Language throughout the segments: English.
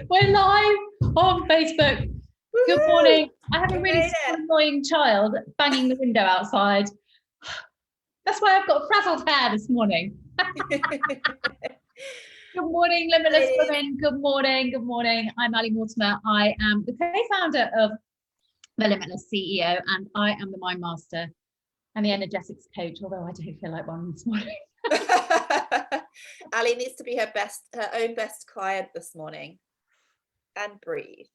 We're live on Facebook. Good morning. I have a really annoying child banging the window outside. That's why I've got frazzled hair this morning. Good morning, Limitless Women. Good morning. Good morning. I'm Ali Mortimer. I am the co-founder of the Limitless CEO, and I am the Mind Master and the Energetics Coach, although I don't feel like one this morning. Ali needs to be her own best client this morning. And breathe.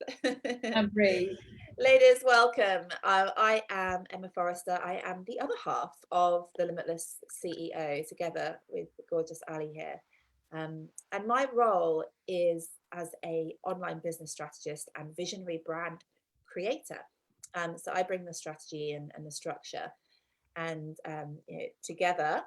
And breathe. Ladies, welcome. I am Emma Forrester. I am the other half of the Limitless CEO, together with the gorgeous Ali here. And my role is as an online business strategist and visionary brand creator. So I bring the strategy and the structure, and together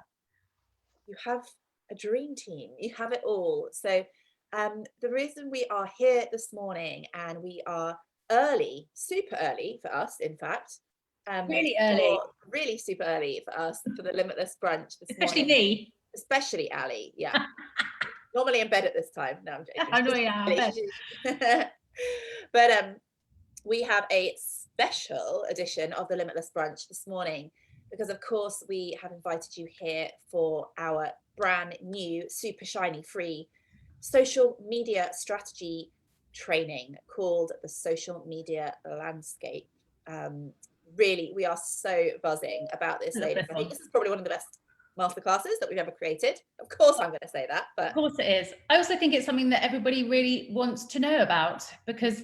you have a dream team. You have it all. So the reason we are here this morning, and we are early, super early for us, in fact. Really early. Really super early for us, for the Limitless brunch this Especially morning. me. Especially Ali, yeah. Normally in bed at this time. No, I'm joking. I know, yeah. But we have a special edition of the Limitless brunch this morning, because of course we have invited you here for our brand new, super shiny, free social media strategy training called the Social Media Landscape. Really, we are so buzzing about this, ladies. I think this is probably one of the best masterclasses that we've ever created. Of course I'm going to say that, but of course it is. I also think it's something that everybody really wants to know about, because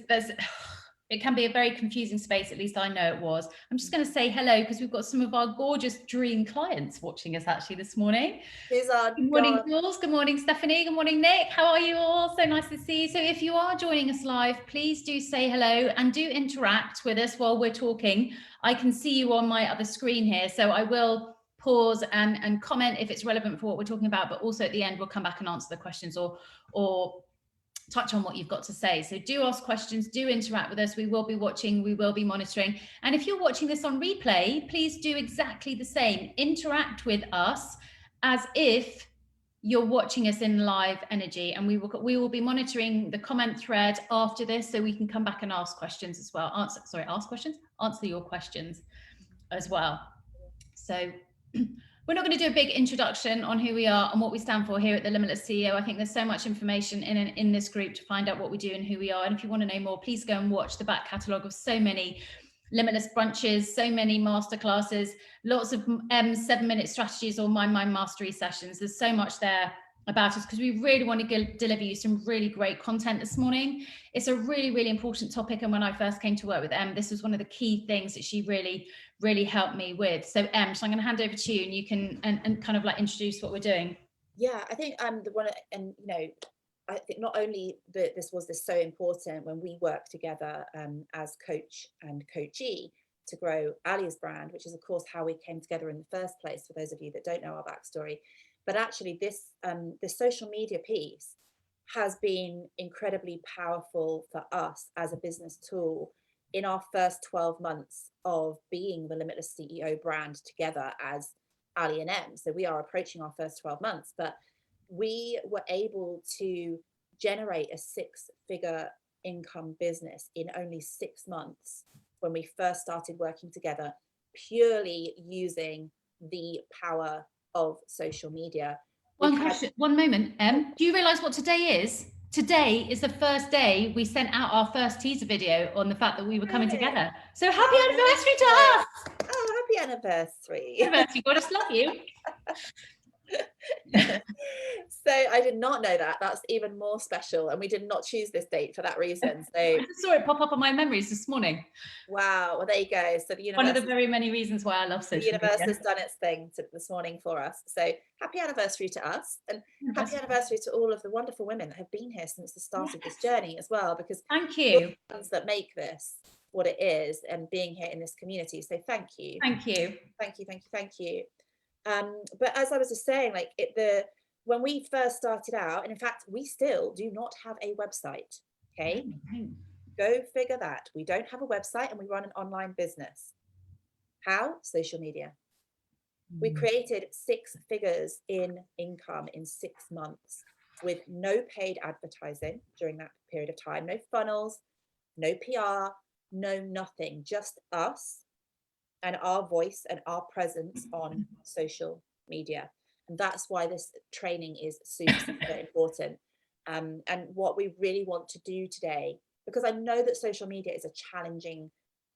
it can be a very confusing space. At least I know it was. I'm just going to say hello, because we've got some of our gorgeous dream clients watching us actually this morning. Good morning, Jules. Good morning, Stephanie. Good morning, Nick. How are you all? So nice to see you. So if you are joining us live, please do say hello and do interact with us while we're talking. I can see you on my other screen here, so I will pause and comment if it's relevant for what we're talking about, but also at the end we'll come back and answer the questions or touch on what you've got to say. So do ask questions, do interact with us. We will be watching, we will be monitoring. And if you're watching this on replay, please do exactly the same. Interact with us as if you're watching us in live energy, and we will be monitoring the comment thread after this, so we can come back and ask questions as well. Answer your questions as well. So we're not going to do a big introduction on who we are and what we stand for here at the Limitless CEO. I think there's so much information in this group to find out what we do and who we are. And if you want to know more, please go and watch the back catalogue of so many Limitless brunches, so many masterclasses, lots of 7-minute strategies or mind mastery sessions. There's so much there about us, because we really want to deliver you some really great content this morning. It's a really, really important topic. And when I first came to work with Em, this was one of the key things that she really helped me with. So Em, so I'm going to hand over to you, and you can and kind of like introduce what we're doing. Yeah, I think the one, and I think not only that this was so important when we work together as coach and coachee to grow Ali's brand, which is of course how we came together in the first place, for those of you that don't know our backstory. But actually this social media piece has been incredibly powerful for us as a business tool in our first 12 months of being the Limitless CEO brand together as Ali and Em. So we are approaching our first 12 months, but we were able to generate a 6-figure income business in only 6 months when we first started working together, purely using the power of social media. One moment, Em. Do you realise what today is? Today is the first day we sent out our first teaser video on the fact that we were coming together. So happy anniversary to us! Oh, happy anniversary. Anniversary, goddess, love you. So I did not know that. That's even more special, and we did not choose this date for that reason. So I just saw it pop up on my memories this morning. Wow, well there you go. So the universe, one of the very many reasons why I love social media. The universe has done its thing this morning for us. So happy anniversary to us, and happy anniversary to all of the wonderful women that have been here since the start of this journey as well, because thank you. You're the ones that make this what it is, and being here in this community. So thank you. Thank you. Thank you. Thank you. Thank you. But as I was just saying, like when we first started out, and in fact, we still do not have a website. Okay. Go figure that. We don't have a website, and we run an online business. How? Social media. We created 6 figures in income in 6 months with no paid advertising during that period of time, no funnels, no PR, no nothing, just us and our voice and our presence on social media. And that's why this training is super, super important. And what we really want to do today, because I know that social media is a challenging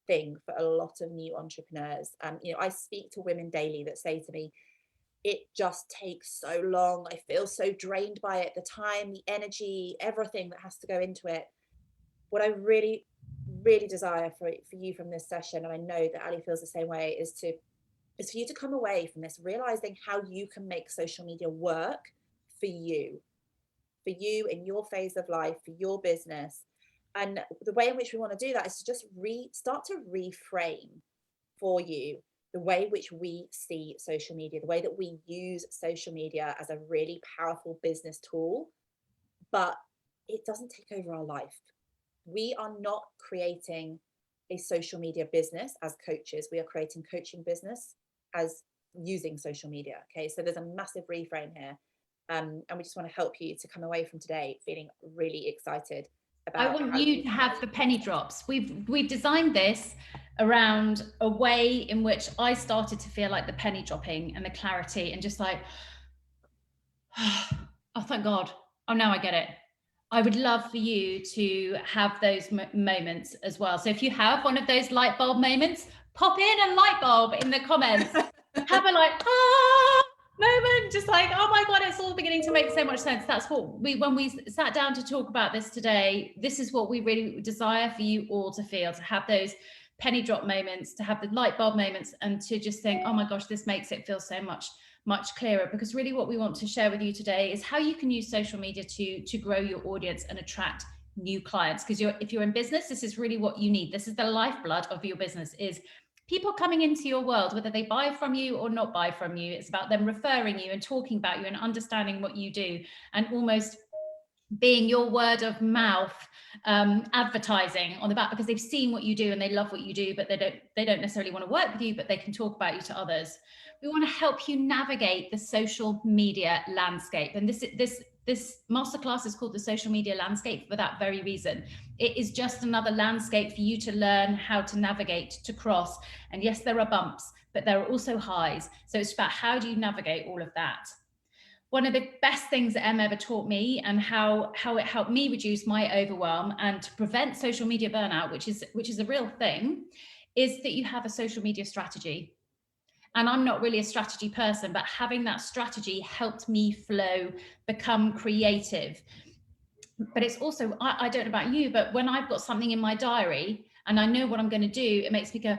thing for a lot of new entrepreneurs. You know, I speak to women daily that say to me, it just takes so long. I feel so drained by it, the time, the energy, everything that has to go into it. What I really, really desire for you from this session, and I know that Ali feels the same way, is for you to come away from this realizing how you can make social media work for you in your phase of life, for your business. And the way in which we want to do that is to just start to reframe for you the way which we see social media, the way that we use social media as a really powerful business tool, but it doesn't take over our life. We are not creating a social media business as coaches. We are creating coaching business as using social media. Okay, so there's a massive reframe here. And we just want to help you to come away from today feeling really excited about. I want you to have the penny drops. We've designed this around a way in which I started to feel like the penny dropping and the clarity and just like, oh, thank God. Oh, now I get it. I would love for you to have those moments as well. So if you have one of those light bulb moments, pop in a light bulb in the comments. Have a like, moment, just like, oh my God, it's all beginning to make so much sense. That's what when we sat down to talk about this today, this is what we really desire for you all to feel, to have those penny drop moments, to have the light bulb moments, and to just think, oh my gosh, this makes it feel so much clearer. Because really what we want to share with you today is how you can use social media to grow your audience and attract new clients. Because if you're in business, this is really what you need. This is the lifeblood of your business, is people coming into your world, whether they buy from you or not buy from you. It's about them referring you and talking about you and understanding what you do, and almost being your word of mouth advertising on the back, because they've seen what you do and they love what you do, but they don't necessarily want to work with you, but they can talk about you to others. We want to help you navigate the social media landscape. And this masterclass is called the Social Media Landscape for that very reason. It is just another landscape for you to learn how to navigate, to cross. And yes, there are bumps, but there are also highs. So it's about how do you navigate all of that. One of the best things that Em ever taught me, and how it helped me reduce my overwhelm and to prevent social media burnout, which is a real thing, is that you have a social media strategy. And I'm not really a strategy person, but having that strategy helped me flow, become creative. But it's also, I don't know about you, but when I've got something in my diary and I know what I'm going to do, it makes me go,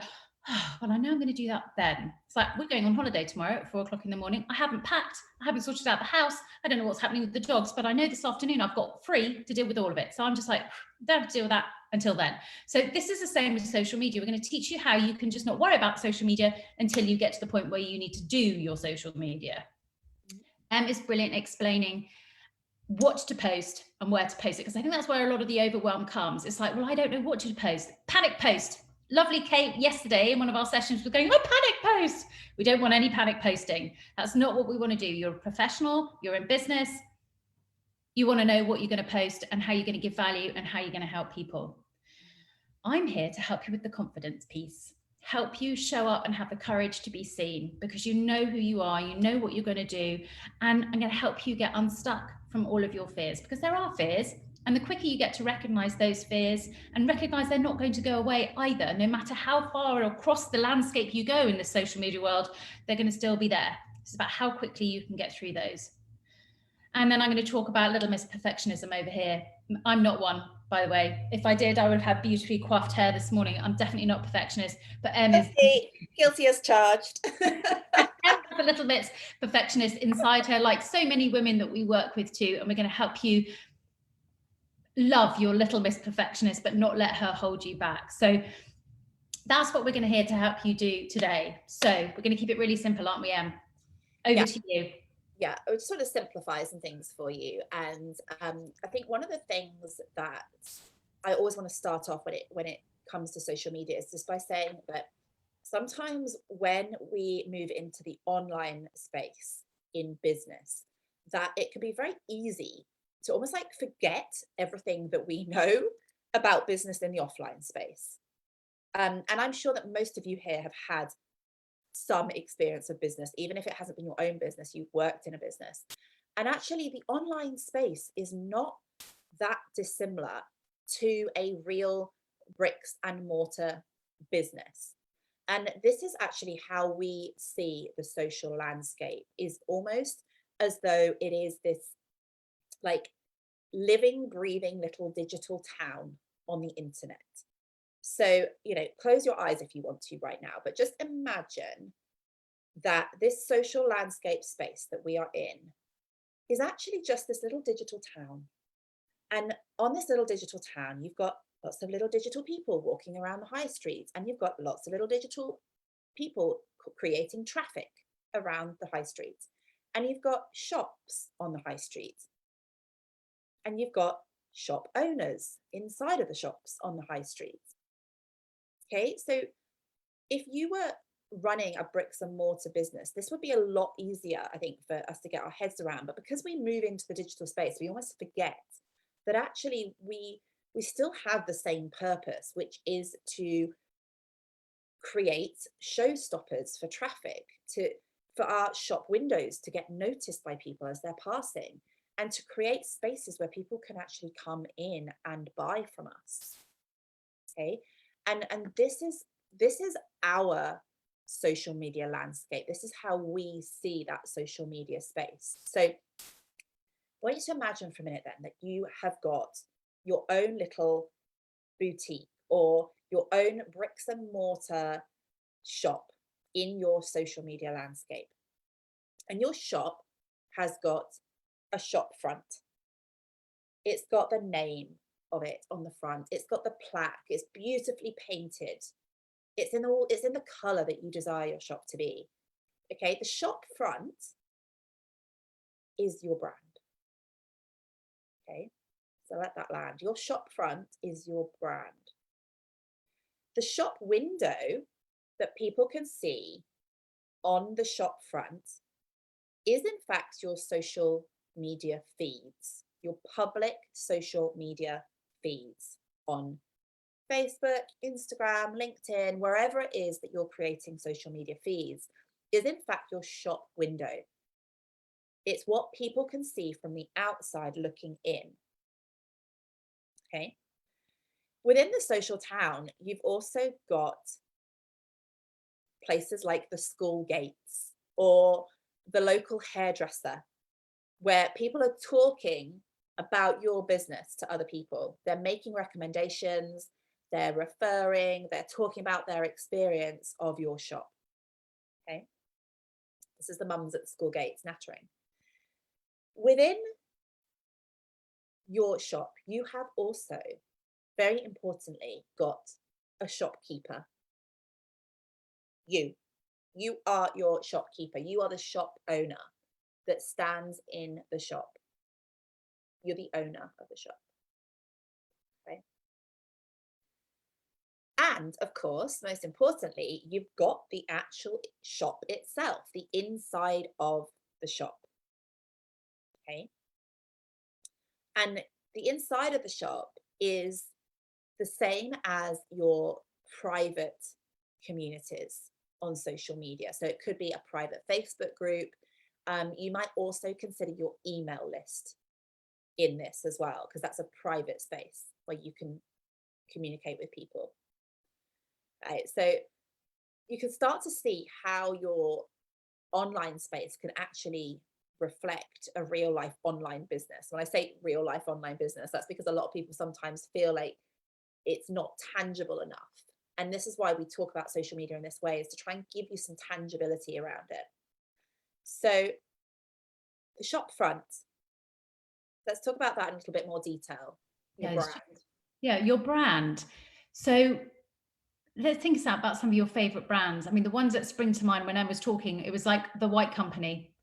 oh, well, I know I'm going to do that then. It's like, we're going on holiday tomorrow at 4 o'clock in the morning. I haven't packed. I haven't sorted out the house. I don't know what's happening with the dogs, but I know this afternoon I've got free to deal with all of it. So I'm just like, don't have to deal with that until then. So this is the same with social media. We're going to teach you how you can just not worry about social media until you get to the point where you need to do your social media. Em is brilliant explaining what to post and where to post it, because I think that's where a lot of the overwhelm comes. It's like, well, I don't know what to post. Panic post. Lovely Kate yesterday in one of our sessions was going, oh, panic post. We don't want any panic posting. That's not what we want to do. You're a professional, you're in business. You want to know what you're going to post and how you're going to give value and how you're going to help people. I'm here to help you with the confidence piece, help you show up and have the courage to be seen, because you know who you are, you know what you're going to do. And I'm going to help you get unstuck from all of your fears, because there are fears. And the quicker you get to recognize those fears and recognize they're not going to go away either, no matter how far across the landscape you go in the social media world, they're going to still be there. It's about how quickly you can get through those. And then I'm going to talk about little Miss Perfectionism over here. I'm not one, by the way. If I did, I would have had beautifully coiffed hair this morning. I'm definitely not perfectionist, but Em is guilty as charged. Em has a little bit perfectionist inside her, like so many women that we work with too. And we're going to help you love your little Miss Perfectionist, but not let her hold you back. So that's what we're going to here to help you do today. So we're going to keep it really simple, aren't we, Em? Over to you. Yeah, I would sort of simplify some things for you. And I think one of the things that I always want to start off when it comes to social media is just by saying that sometimes when we move into the online space in business, that it can be very easy to almost like forget everything that we know about business in the offline space. And I'm sure that most of you here have had some experience of business, even if it hasn't been your own business, you've worked in a business. And actually, the online space is not that dissimilar to a real bricks and mortar business. And this is actually how we see the social landscape, is almost as though it is this like living, breathing little digital town on the internet. So, close your eyes if you want to right now, but just imagine that this social landscape space that we are in is actually just this little digital town. And on this little digital town, you've got lots of little digital people walking around the high streets, and you've got lots of little digital people creating traffic around the high streets. And you've got shops on the high streets. And you've got shop owners inside of the shops on the high streets. Okay, so if you were running a bricks and mortar business, this would be a lot easier, I think, for us to get our heads around. But because we move into the digital space, we almost forget that actually we still have the same purpose, which is to create showstoppers for traffic, for our shop windows to get noticed by people as they're passing, and to create spaces where people can actually come in and buy from us. Okay, and this is our social media landscape. This is how we see that social media space. So I want you to imagine for a minute then that you have got your own little boutique or your own bricks and mortar shop in your social media landscape. And your shop has got a shop front. It's got the name of it on the front. It's got the plaque. It's beautifully painted. It's in the color that you desire your shop to be. Okay, the shop front is your brand. Okay, so let that land. Your shop front is your brand. The shop window that people can see on the shop front is in fact your social media feeds, your public social media feeds on Facebook, Instagram, LinkedIn, wherever it is that you're creating social media feeds, is in fact your shop window. It's what people can see from the outside looking in. Okay. Within the social town, you've also got places like the school gates or the local hairdresser, where people are talking about your business to other people. They're making recommendations, they're referring, they're talking about their experience of your shop. Okay. This is the mums at the school gates nattering. Within your shop, you have also, very importantly, got a shopkeeper. You are your shopkeeper. You are the shop owner that stands in the shop. You're the owner of the shop. Okay. And of course, most importantly, you've got the actual shop itself, the inside of the shop. Okay. And the inside of the shop is the same as your private communities on social media. So it could be a private Facebook group. You might also consider your email list in this as well, because that's a private space where you can communicate with people. Right, so you can start to see how your online space can actually reflect a real life online business. When I say real life online business, that's because a lot of people sometimes feel like it's not tangible enough. And this is why we talk about social media in this way, is to try and give you some tangibility around it. So the shop front, let's talk about that in a little bit more detail. Your brand. Yeah, your brand. So let's think about some of your favorite brands. I mean, the ones that spring to mind when I was talking, it was like the White Company.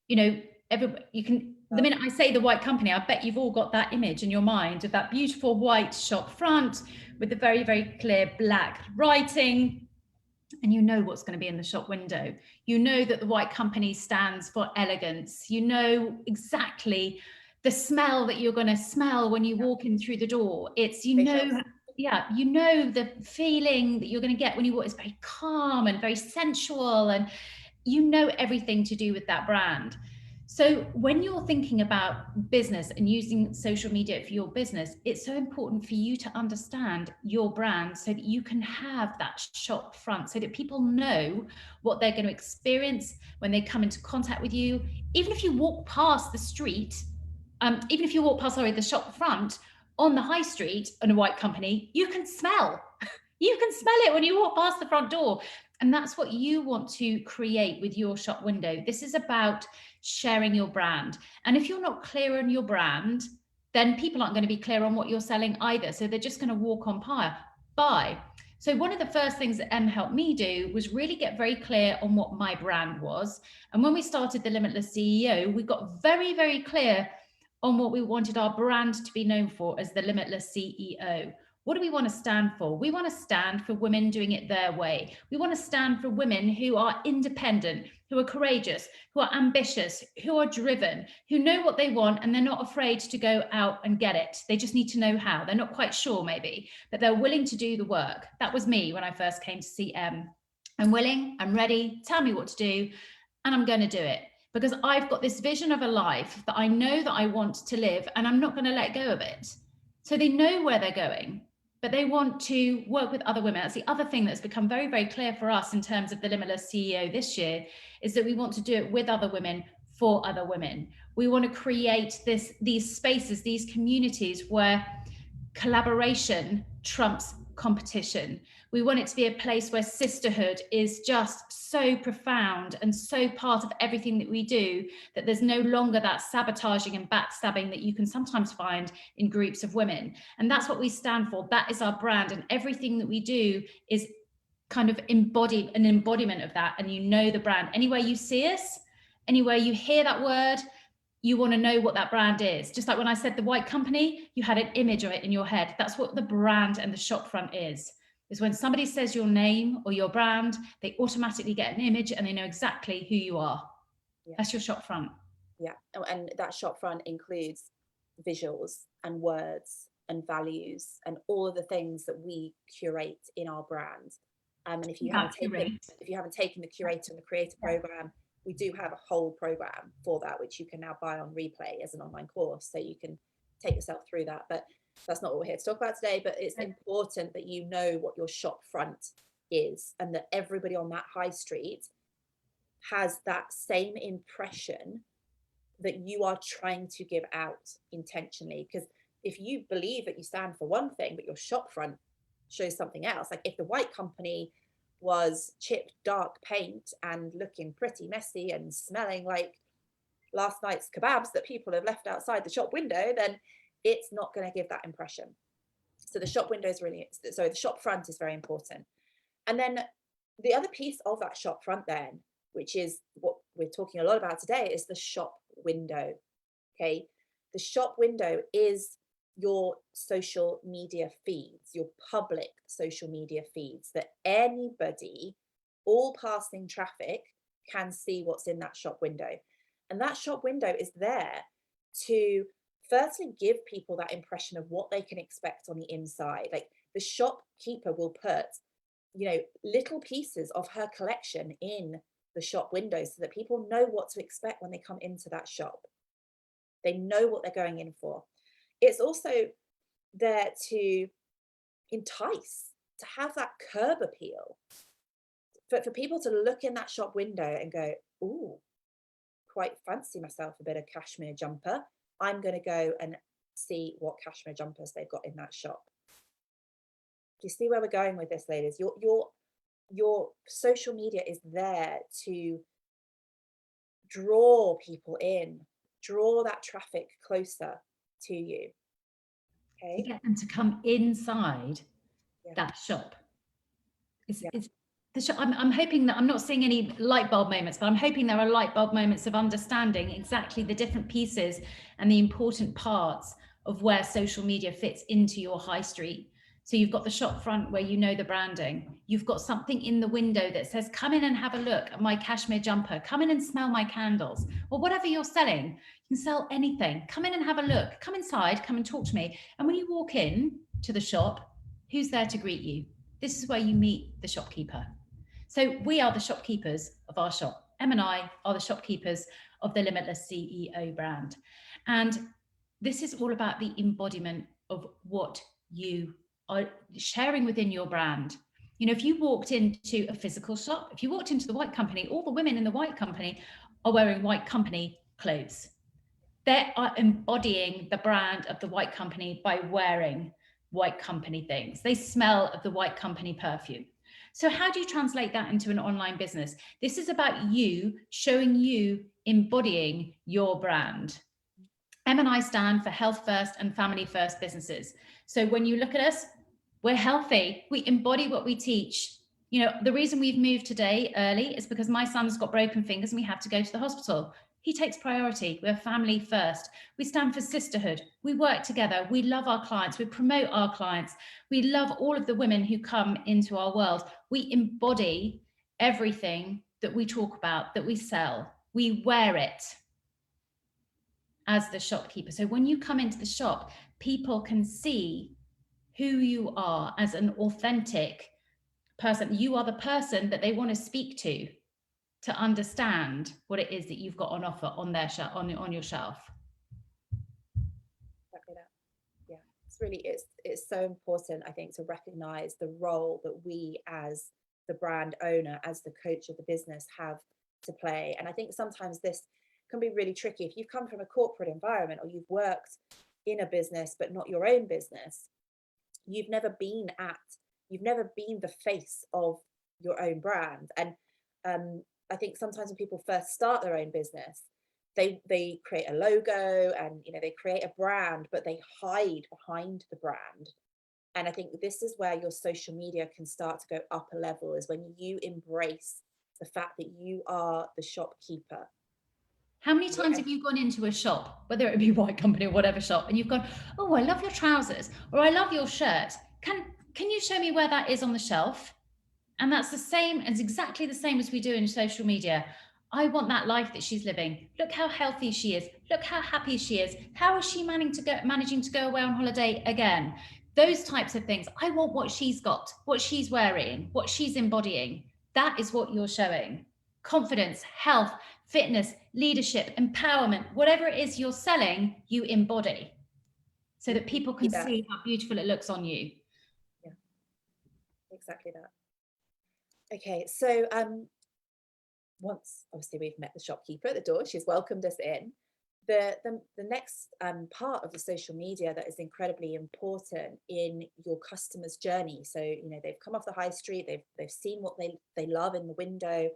You know, the minute I say the White Company, I bet you've all got that image in your mind of that beautiful white shop front with the very, very clear black writing. And you know what's going to be in the shop window. You know that the White Company stands for elegance. You know exactly the smell that you're going to smell when you walk in through the door. It's, you know, you know, the feeling that you're going to get when you walk is very calm and very sensual, and you know everything to do with that brand. So when you're thinking about business and using social media for your business, it's so important for you to understand your brand so that you can have that shop front, so that people know what they're going to experience when they come into contact with you. Even if you walk past the street, even if you walk past, the shop front on the high street in a white company, you can smell. You can smell it when you walk past the front door. And that's what you want to create with your shop window. This is about sharing your brand. And if you're not clear on your brand, then people aren't going to be clear on what you're selling either. So they're just going to walk on by. So one of the first things that Em helped me do was really get very clear on what my brand was. And when we started the Limitless CEO, we got very, very clear on what we wanted our brand to be known for as the Limitless CEO. What do we want to stand for? We want to stand for women doing it their way. We want to stand for women who are independent, who are courageous, who are ambitious, who are driven, who know what they want, and they're not afraid to go out and get it. They just need to know how. They're not quite sure maybe, but they're willing to do the work. That was me when I first came to CM. I'm willing, I'm ready, tell me what to do, and I'm going to do it. Because I've got this vision of a life that I know that I want to live, and I'm not going to let go of it. So they know where they're going, but they want to work with other women. That's the other thing that's become very, very clear for us in terms of the Limitless CEO this year, is that we want to do it with other women, for other women. We want to create these spaces, these communities where collaboration trumps competition. We want it to be a place where sisterhood is just so profound and so part of everything that we do, that there's no longer that sabotaging and backstabbing that you can sometimes find in groups of women. And that's what we stand for. That is our brand. And everything that we do is kind of an embodiment of that. And you know the brand. Anywhere you see us, anywhere you hear that word, you want to know what that brand is. Just like when I said the white company, you had an image of it in your head. That's what the brand and the shop front is when somebody says your name or your brand, they automatically get an image and they know exactly who you are. Yeah. That's your shop front. Yeah. And that shop front includes visuals and words and values and all of the things that we curate in our brand. And if you haven't taken the curator and the creator program, we do have a whole program for that, which you can now buy on replay as an online course, so you can take yourself through that. But that's not what we're here to talk about today. But it's important that you know what your shop front is, and that everybody on that high street has that same impression that you are trying to give out intentionally. Because if you believe that you stand for one thing, but your shop front shows something else, like if the white company was chipped dark paint and looking pretty messy and smelling like last night's kebabs that people have left outside the shop window, then it's not going to give that impression. So the shop window is the shop front is very important. And then the other piece of that shop front then, which is what we're talking a lot about today, is the shop window. Okay, the shop window is your social media feeds, your public social media feeds, that anybody, all passing traffic, can see what's in that shop window. And that shop window is there to firstly give people that impression of what they can expect on the inside. Like the shopkeeper will put, little pieces of her collection in the shop window so that people know what to expect when they come into that shop. They know what they're going in for. It's also there to entice, to have that curb appeal, for people to look in that shop window and go, ooh, quite fancy myself a bit of cashmere jumper. I'm going to go and see what cashmere jumpers they've got in that shop. Do you see where we're going with this, ladies? Your social media is there to draw people in, draw that traffic closer to you. Okay. To get them to come inside that shop. It's the shop. I'm hoping that I'm not seeing any light bulb moments, but I'm hoping there are light bulb moments of understanding exactly the different pieces and the important parts of where social media fits into your high street. So you've got the shop front where you know the branding. You've got something in the window that says, come in and have a look at my cashmere jumper. Come in and smell my candles, or whatever you're selling. You can sell anything. Come in and have a look. Come inside, come and talk to me. And when you walk in to the shop, who's there to greet you? This is where you meet the shopkeeper. So we are the shopkeepers of our shop. Em and I are the shopkeepers of the Limitless CEO brand. And this is all about the embodiment of what you are sharing within your brand. You know, if you walked into a physical shop, if you walked into the White Company, all the women in the White Company are wearing White Company clothes. They are embodying the brand of the White Company by wearing White Company things. They smell of the White Company perfume. So how do you translate that into an online business? This is about you showing you embodying your brand. Em and I stand for health first and family first businesses. So when you look at us, we're healthy. We embody what we teach. You know, the reason we've moved today early is because my son's got broken fingers and we have to go to the hospital. He takes priority. We're family first. We stand for sisterhood. We work together. We love our clients. We promote our clients. We love all of the women who come into our world. We embody everything that we talk about, that we sell. We wear it as the shopkeeper. So when you come into the shop, people can see who you are as an authentic person. You are the person that they want to speak to understand what it is that you've got on offer on their on your shelf. Exactly that. Yeah, it's so important, I think, to recognize the role that we as the brand owner, as the coach of the business, have to play. And I think sometimes this can be really tricky if you've come from a corporate environment or you've worked in a business but not your own business. You've never been the face of your own brand. And I think sometimes when people first start their own business, they create a logo and, you know, they create a brand, but they hide behind the brand. And I think this is where your social media can start to go up a level, is when you embrace the fact that you are the shopkeeper. How many times have you gone into a shop, whether it be White Company or whatever shop, and you've gone, oh, I love your trousers, or I love your shirt. Can you show me where that is on the shelf? And that's the same, as exactly the same as we do in social media. I want that life that she's living. Look how healthy she is. Look how happy she is. How is she managing to go away on holiday again? Those types of things. I want what she's got, what she's wearing, what she's embodying. That is what you're showing. Confidence, health, fitness, leadership, empowerment, whatever it is you're selling, you embody so that people can see how beautiful it looks on you. Yeah, exactly that. Okay, so once obviously we've met the shopkeeper at the door, she's welcomed us in. The next part of the social media that is incredibly important in your customer's journey. So, you know, they've come off the high street, they've seen what they love in the window,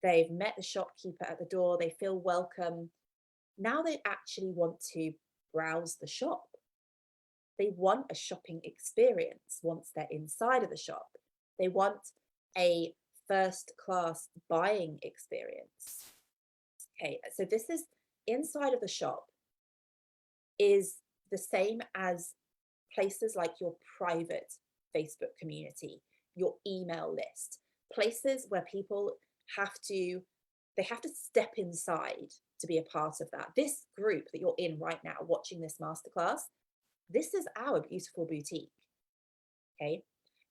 they've met the shopkeeper at the door, they feel welcome. Now they actually want to browse the shop. They want a shopping experience once they're inside of the shop. They want a first class buying experience. Okay, so this is inside of the shop is the same as places like your private Facebook community, your email list, places where people have to step inside to be a part of that. This group that you're in right now watching this masterclass, this is our beautiful boutique. Okay,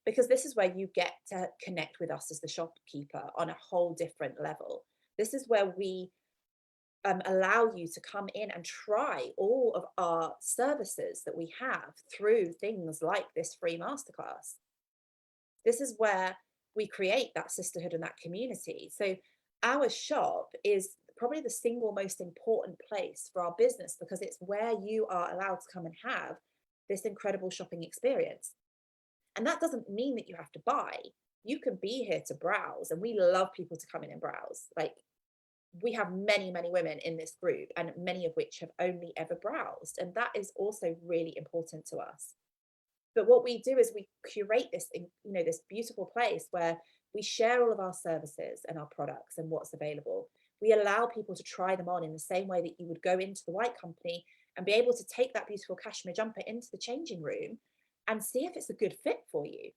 because this is where you get to connect with us as the shopkeeper on a whole different level. This is where we allow you to come in and try all of our services that we have through things like this free masterclass. This is where we create that sisterhood and that community. So our shop is probably the single most important place for our business, because it's where you are allowed to come and have this incredible shopping experience. And that doesn't mean that you have to buy. You can be here to browse, and we love people to come in and browse. Like, we have many, many women in this group, and many of which have only ever browsed. And that is also really important to us. But what we do is we curate this, you know, this beautiful place where we share all of our services and our products and what's available. We allow people to try them on in the same way that you would go into the White Company and be able to take that beautiful cashmere jumper into the changing room and see if it's a good fit for you.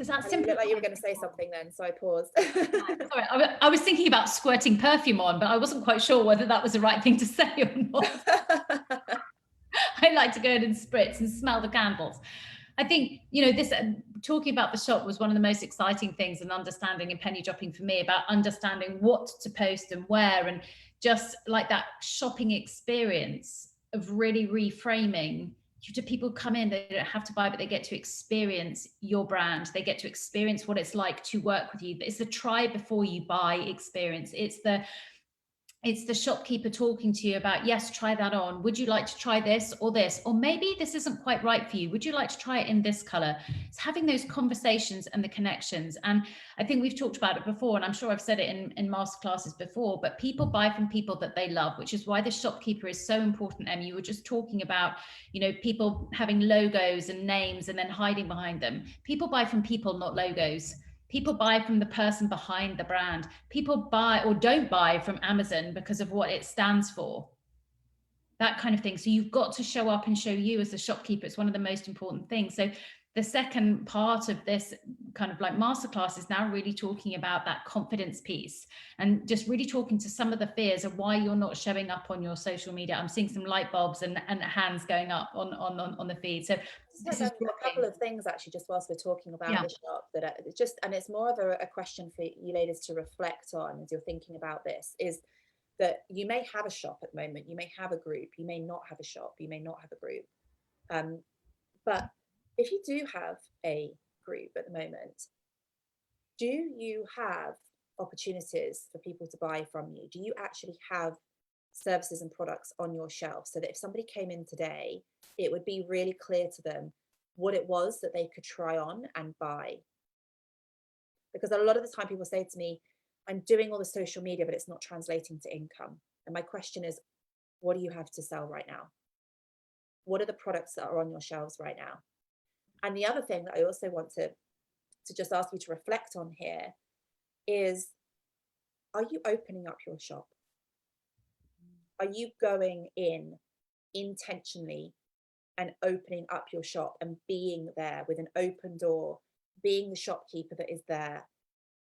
Does that You simplify? look like you were going to say something then, so I paused. Sorry, I was thinking about squirting perfume on, but I wasn't quite sure whether that was the right thing to say or not. I like to go in and spritz and smell the candles. I think, this talking about the shop was one of the most exciting things, and understanding and penny dropping for me about understanding what to post and where, and just like that shopping experience of really reframing. Do people come in, they don't have to buy, but they get to experience your brand. They get to experience what it's like to work with you. It's the try before you buy experience. It's the shopkeeper talking to you about, yes, try that on. Would you like to try this or this? Or maybe this isn't quite right for you. Would you like to try it in this color? It's having those conversations and the connections. And I think we've talked about it before, and I'm sure I've said it in masterclasses before, but people buy from people that they love, which is why the shopkeeper is so important. Em, you were just talking about, people having logos and names and then hiding behind them. People buy from people, not logos. People buy from the person behind the brand. People buy or don't buy from Amazon because of what it stands for. That kind of thing. So you've got to show up and show you as a shopkeeper. It's one of the most important things. So the second part of this kind of like masterclass is now really talking about that confidence piece, and just really talking to some of the fears of why you're not showing up on your social media. I'm seeing some light bulbs and hands going up on the feed. So this is a couple of things actually, just whilst we're talking about the shop, that it's just, and it's more of a question for you ladies to reflect on as you're thinking about this, is that you may have a shop at the moment, you may have a group, you may not have a shop, you may not have a group, but if you do have a group at the moment, do you have opportunities for people to buy from you? Do you actually have services and products on your shelf, so that if somebody came in today, it would be really clear to them what it was that they could try on and buy? Because a lot of the time people say to me, I'm doing all the social media, but it's not translating to income. And my question is, what do you have to sell right now? What are the products that are on your shelves right now? And the other thing that I also want to just ask you to reflect on here is, are you opening up your shop? Are you going in intentionally and opening up your shop and being there with an open door, being the shopkeeper that is there?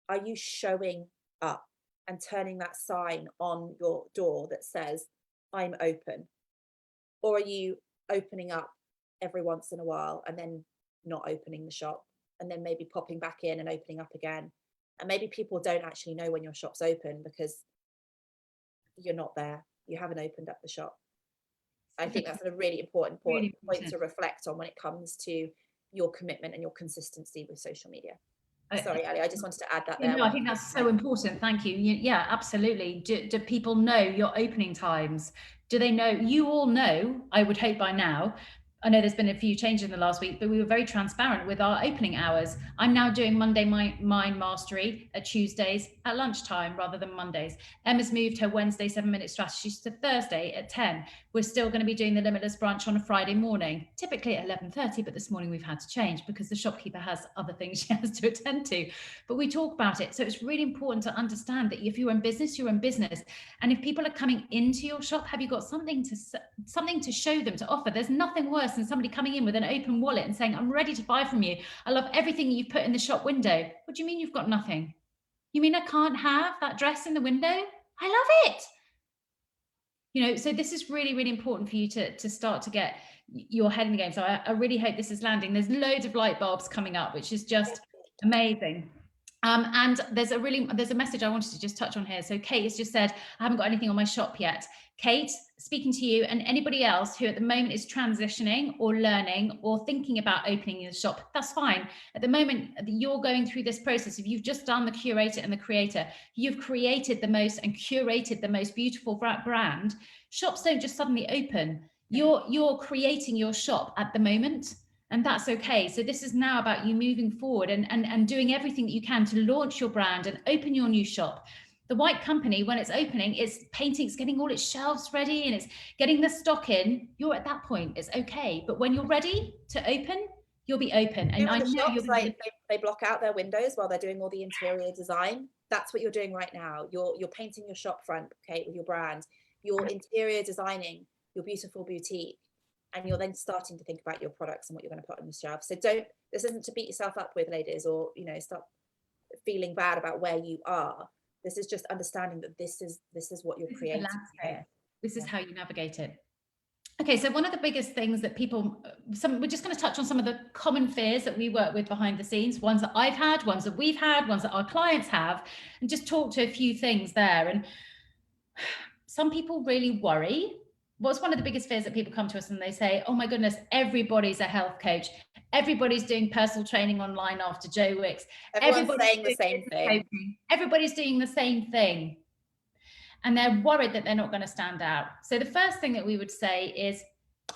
Are you showing up and turning that sign on your door that says, I'm open? Or are you opening up every once in a while and then not opening the shop, and then maybe popping back in and opening up again? And maybe people don't actually know when your shop's open because you're not there. You haven't opened up the shop. I think that's a really important point to reflect on when it comes to your commitment and your consistency with social media. Sorry, Ali, I just wanted to add that there. No, I think that's so important. Thank you. Yeah, absolutely. Do people know your opening times? Do they know? You all know, I would hope by now. I know there's been a few changes in the last week, but we were very transparent with our opening hours. I'm now doing Monday Mind Mastery at Tuesdays at lunchtime rather than Mondays. Emma's moved her Wednesday 7-minute strategies to Thursday at 10. We're still going to be doing the Limitless brunch on a Friday morning, typically at 11:30, but this morning we've had to change because the shopkeeper has other things she has to attend to. But we talk about it. So it's really important to understand that if you're in business, you're in business. And if people are coming into your shop, have you got something to show them, to offer? There's nothing worse than somebody coming in with an open wallet and saying, I'm ready to buy from you. I love everything you've put in the shop window. What do you mean you've got nothing? You mean I can't have that dress in the window? I love it. So this is really, really important for you to start to get your head in the game. So I really hope this is landing. There's loads of light bulbs coming up, which is just amazing. And there's a message I wanted to just touch on here. So Kate has just said, I haven't got anything on my shop yet. Kate, speaking to you and anybody else who at the moment is transitioning or learning or thinking about opening a shop, that's fine. At the moment, you're going through this process. If you've just done the curator and the creator, you've created the most and curated the most beautiful brand. Shops don't just suddenly open. You're creating your shop at the moment. And that's okay. So this is now about you moving forward and doing everything that you can to launch your brand and open your new shop. The White Company, when it's opening, it's painting, it's getting all its shelves ready and it's getting the stock in. You're at that point, it's okay. But when you're ready to open, you'll be open. And I know shops, like, they block out their windows while they're doing all the interior design. That's what you're doing right now. You're painting your shop front, Kate, with your brand. You're interior designing your beautiful boutique. and you're then starting to think about your products and what you're going to put on the shelf. So this isn't to beat yourself up with, ladies, or, you know, stop feeling bad about where you are. This is just understanding that this is what you're creating. This is how you navigate it. Okay, so one of the biggest things that people, we're just going to touch on some of the common fears that we work with behind the scenes, ones that I've had, ones that we've had, ones that our clients have, and just talk to a few things there. And some people really worry. What's one of the biggest fears that people come to us and they say, oh my goodness, everybody's a health coach. Everybody's doing personal training online after Joe Wicks. Everyone's saying the same thing. Coaching. Everybody's doing the same thing. And they're worried that they're not going to stand out. So the first thing that we would say is,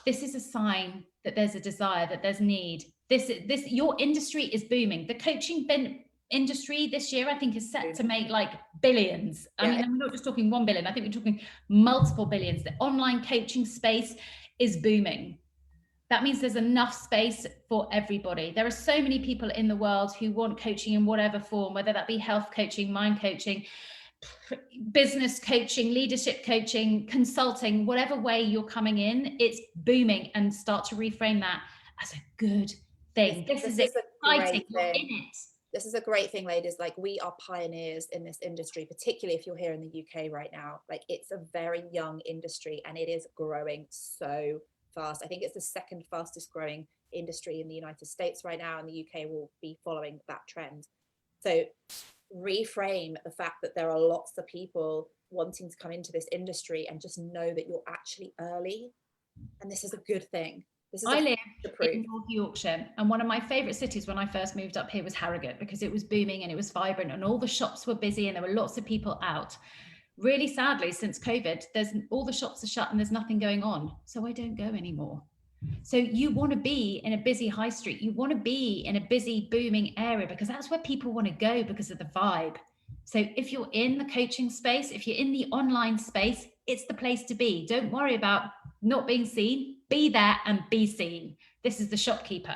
this is a sign that there's a desire, that there's need. Your industry is booming. The coaching industry this year, I think, is set to make like billions. I mean, I'm not just talking 1 billion. I think we're talking multiple billions. The online coaching space is booming. That means there's enough space for everybody. There are so many people in the world who want coaching in whatever form, whether that be health coaching, mind coaching, business coaching, leadership coaching, consulting, whatever way you're coming in, it's booming. And start to reframe that as a good thing. This is exciting. You're in it. This is a great thing, ladies. Like, we are pioneers in this industry, particularly if you're here in the UK right now. Like, it's a very young industry and it is growing so fast. I think it's the second fastest growing industry in the United States right now, and the UK will be following that trend. So reframe the fact that there are lots of people wanting to come into this industry, and just know that you're actually early, and this is a good thing. I live in North Yorkshire, and one of my favourite cities when I first moved up here was Harrogate, because it was booming and it was vibrant and all the shops were busy and there were lots of people out. Really sadly, since COVID, all the shops are shut and there's nothing going on, so I don't go anymore. So you want to be in a busy high street. You want to be in a busy, booming area, because that's where people want to go because of the vibe. So if you're in the coaching space, if you're in the online space, it's the place to be. Don't worry about not being seen. Be there and be seen. This is the shopkeeper.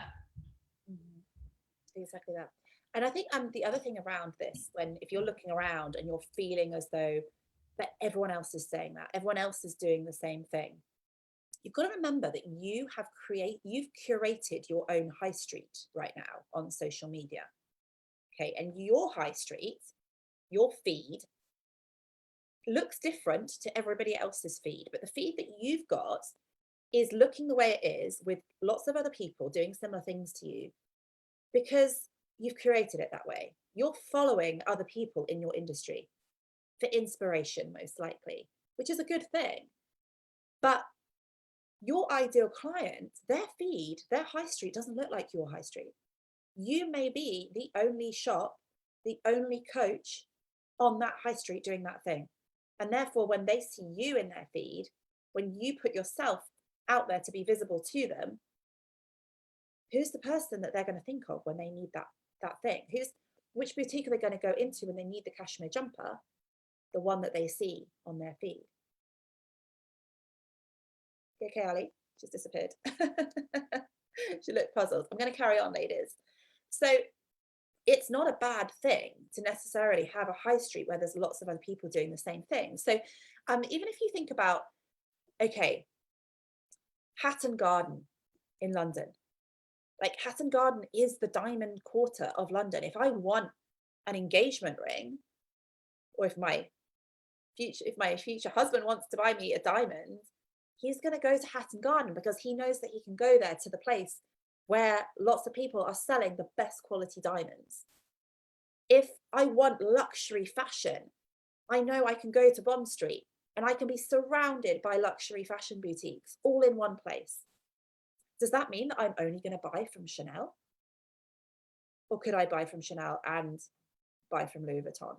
Exactly that. And I think the other thing around this, if you're looking around and you're feeling as though that everyone else is saying that, everyone else is doing the same thing, you've got to remember that you've curated your own high street right now on social media. Okay, and your high street, your feed, looks different to everybody else's feed, but the feed that you've got is looking the way it is, with lots of other people doing similar things to you, because you've curated it that way. You're following other people in your industry for inspiration, most likely, which is a good thing. But your ideal client, their feed, their high street doesn't look like your high street. You may be the only shop, the only coach on that high street doing that thing. And therefore, when they see you in their feed, when you put yourself out there to be visible to them, who's the person that they're going to think of when they need that thing? Which boutique are they going to go into when they need the cashmere jumper? The one that they see on their feed. Okay, Ali, she's disappeared. She looked puzzled. I'm going to carry on, ladies. So it's not a bad thing to necessarily have a high street where there's lots of other people doing the same thing. So even if you think about, okay, Hatton Garden in London, like Hatton Garden is the diamond quarter of London. If I want an engagement ring, or if my future husband wants to buy me a diamond, he's going to go to Hatton Garden because he knows that he can go there to the place where lots of people are selling the best quality diamonds. If I want luxury fashion, I know I can go to Bond Street and I can be surrounded by luxury fashion boutiques all in one place. Does that mean that I'm only going to buy from Chanel? Or could I buy from Chanel and buy from Louis Vuitton?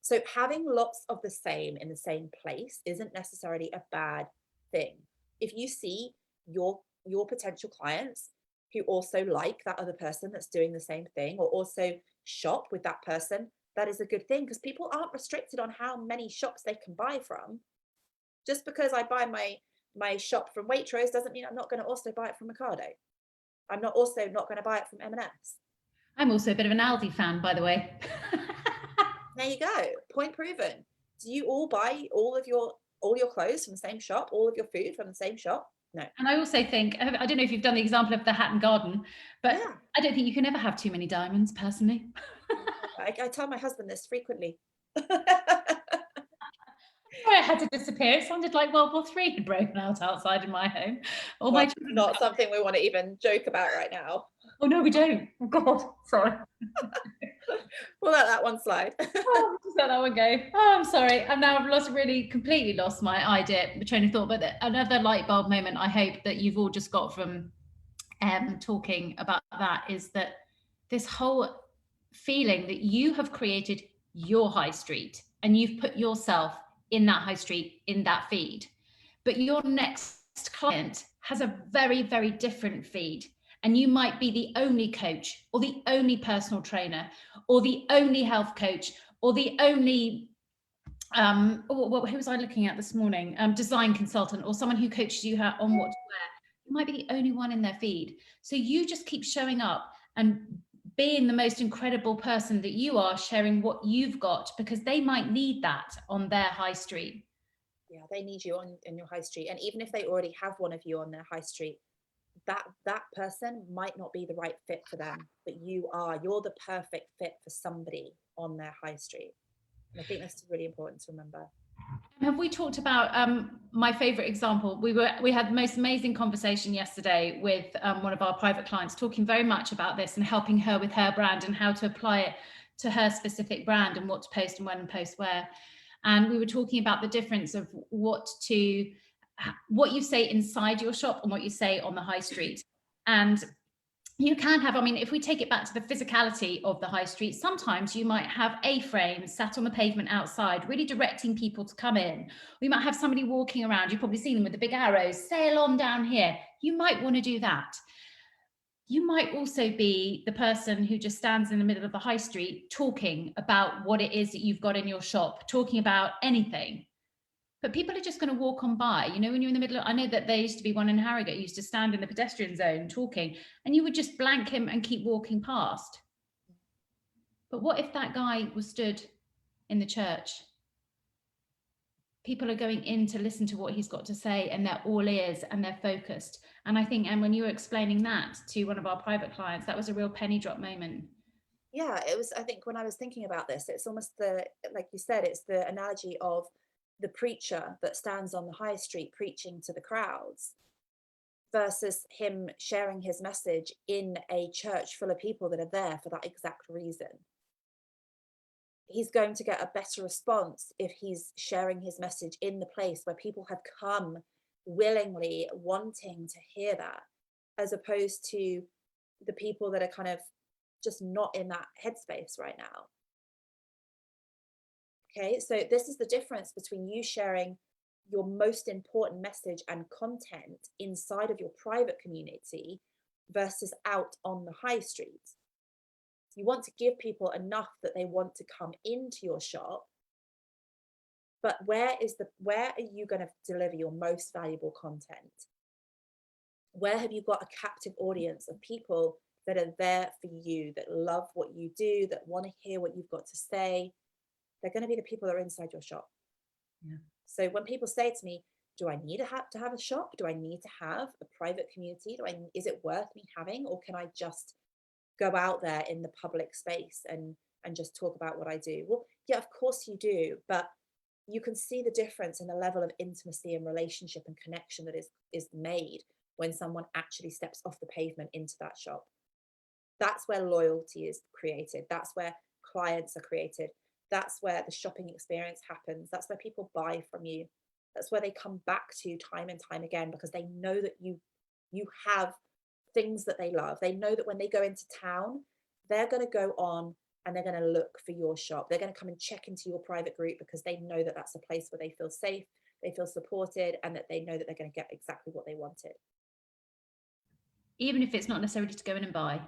So having lots of the same in the same place isn't necessarily a bad thing. If you see your potential clients who also like that other person that's doing the same thing, or also shop with that person, that is a good thing, because people aren't restricted on how many shops they can buy from. Just because I buy my shop from Waitrose doesn't mean I'm not going to also buy it from Mercado. I'm not going to buy it from M&S. I'm also a bit of an Aldi fan, by the way. There you go. Point proven. Do you all buy all your clothes from the same shop, all of your food from the same shop? No. And I also think, I don't know if you've done the example of the Hatton Garden, but Yeah. I don't think you can ever have too many diamonds, personally. I tell my husband this frequently. Sorry, I had to disappear. It sounded like World War III had broken out outside in my home. All Well, my children not something we want to even joke about right now. Oh no, we don't. Oh God, sorry. We'll let that one slide. Oh, just let that one go. Oh, I'm sorry. And now I've completely lost my idea, the train of thought. But another light bulb moment I hope that you've all just got from talking about that is that this whole feeling that you have created your high street and you've put yourself in that high street, in that feed, but your next client has a very, very different feed. And you might be the only coach or the only personal trainer or the only health coach or the only who was I looking at this morning? Design consultant or someone who coaches you on what to wear. You might be the only one in their feed. So you just keep showing up and being the most incredible person that you are, sharing what you've got, because they might need that on their high street. Yeah, they need you on your high street. And even if they already have one of you on their high street, that person might not be the right fit for them, but you're the perfect fit for somebody on their high street. And I think that's really important to remember. Have we talked about my favorite example? We had the most amazing conversation yesterday with one of our private clients, talking very much about this and helping her with her brand and how to apply it to her specific brand and what to post and when and post where. And we were talking about the difference of what you say inside your shop and what you say on the high street. And you can have, I mean, if we take it back to the physicality of the high street, sometimes you might have a frame sat on the pavement outside, really directing people to come in. We might have somebody walking around. You've probably seen them with the big arrows, sail on down here. You might want to do that. You might also be the person who just stands in the middle of the high street talking about what it is that you've got in your shop, talking about anything. But people are just going to walk on by. You know, when you're in the middle I know that there used to be one in Harrogate, used to stand in the pedestrian zone talking, and you would just blank him and keep walking past. But what if that guy was stood in the church? People are going in to listen to what he's got to say, and they're all ears and they're focused. And I think, and when you were explaining that to one of our private clients, that was a real penny drop moment. Yeah, it was. I think when I was thinking about this, it's almost like you said, it's the analogy of the preacher that stands on the high street preaching to the crowds versus him sharing his message in a church full of people that are there for that exact reason. He's going to get a better response if he's sharing his message in the place where people have come willingly wanting to hear that, as opposed to the people that are kind of just not in that headspace right now. Okay, so this is the difference between you sharing your most important message and content inside of your private community versus out on the high street. You want to give people enough that they want to come into your shop, but where are you going to deliver your most valuable content? Where have you got a captive audience of people that are there for you, that love what you do, that want to hear what you've got to say? They're going to be the people that are inside your shop. Yeah. So when people say to me, do I need to have a shop? Do I need to have a private community? Is it worth me having, or can I just go out there in the public space and just talk about what I do? Well, yeah, of course you do, but you can see the difference in the level of intimacy and relationship and connection that is made when someone actually steps off the pavement into that shop. That's where loyalty is created. That's where clients are created. That's where the shopping experience happens. That's where people buy from you. That's where they come back to time and time again, because they know that you have things that they love. They know that when they go into town, they're going to go on and they're going to look for your shop. They're going to come and check into your private group because they know that that's a place where they feel safe, they feel supported, and that they know that they're going to get exactly what they wanted. Even if it's not necessarily to go in and buy.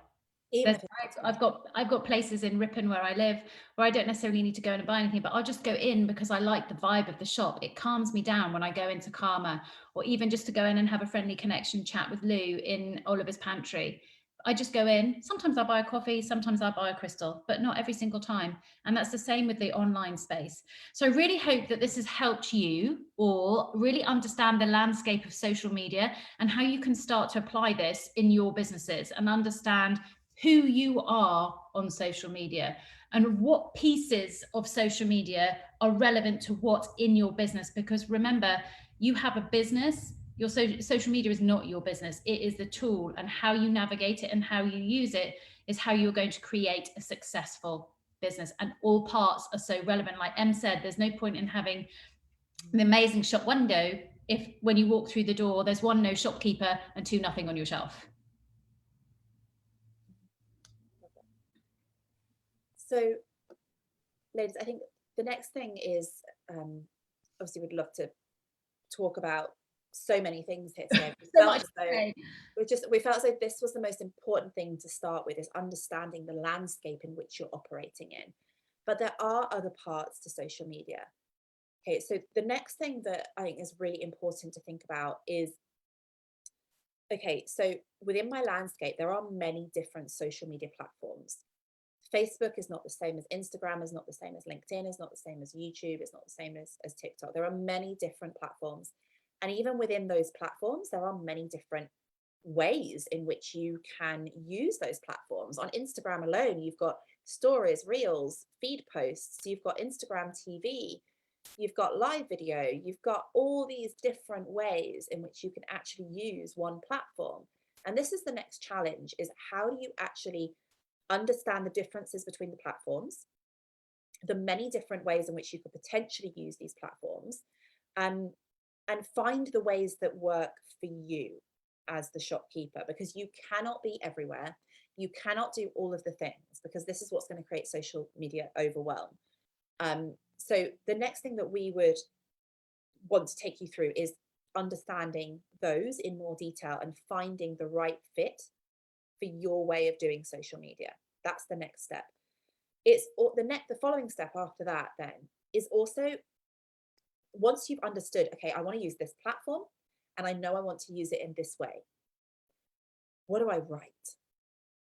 I've got places in Ripon where I live where I don't necessarily need to go in and buy anything, but I'll just go in because I like the vibe of the shop. It calms me down when I go into Karma, or even just to go in and have a friendly connection chat with Lou in Oliver's Pantry. I just go in. Sometimes I buy a coffee, sometimes I buy a crystal, but not every single time. And that's the same with the online space. So I really hope that this has helped you all really understand the landscape of social media and how you can start to apply this in your businesses and understand who you are on social media and what pieces of social media are relevant to what's in your business. Because remember, you have a business. Your social media is not your business. It is the tool, and how you navigate it and how you use it is how you're going to create a successful business. And all parts are so relevant. Like Em said, there's no point in having an amazing shop window if when you walk through the door, there's one no shopkeeper and two nothing on your shelf. So, ladies, I think the next thing is, obviously we'd love to talk about so many things here today. We felt as though this was the most important thing to start with, is understanding the landscape in which you're operating in. But there are other parts to social media. Okay, so the next thing that I think is really important to think about is, okay, so within my landscape, there are many different social media platforms. Facebook is not the same as Instagram, is not the same as LinkedIn, is not the same as YouTube, it's not the same as TikTok. There are many different platforms. And even within those platforms, there are many different ways in which you can use those platforms. On Instagram alone, you've got stories, reels, feed posts, you've got Instagram TV, you've got live video, you've got all these different ways in which you can actually use one platform. And this is the next challenge, is how do you actually understand the differences between the platforms, the many different ways in which you could potentially use these platforms, and find the ways that work for you as the shopkeeper, because you cannot be everywhere. You cannot do all of the things, because this is what's going to create social media overwhelm. So the next thing that we would want to take you through is understanding those in more detail and finding the right fit for your way of doing social media. That's the next step. It's the following step after that then is also, once you've understood, okay, I want to use this platform and I know I want to use it in this way. What do I write?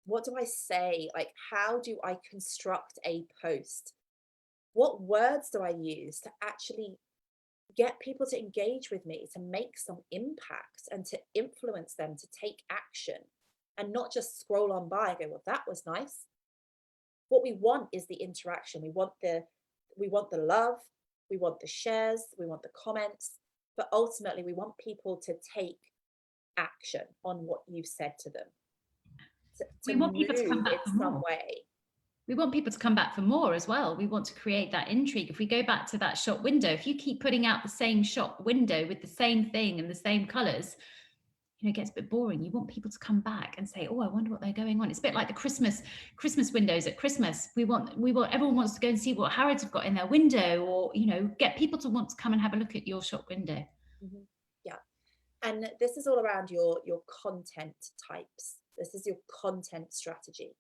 What do I say? Like, how do I construct a post? What words do I use to actually get people to engage with me, to make some impact and to influence them to take action? And not just scroll on by and go, well, that was nice. What we want is the interaction. We want the love, we want the shares, we want the comments, but ultimately we want people to take action on what you've said to them. We want people to come back in some way. We want people to come back for more as well. We want to create that intrigue. If we go back to that shop window, if you keep putting out the same shop window with the same thing and the same colors, it gets a bit boring. You want people to come back and say, oh, I wonder what they're going on. It's a bit like the Christmas windows at Christmas. We want everyone wants to go and see what Harrods have got in their window, or get people to want to come and have a look at your shop window. Mm-hmm. Yeah. And this is all around your content types. This is your content strategy.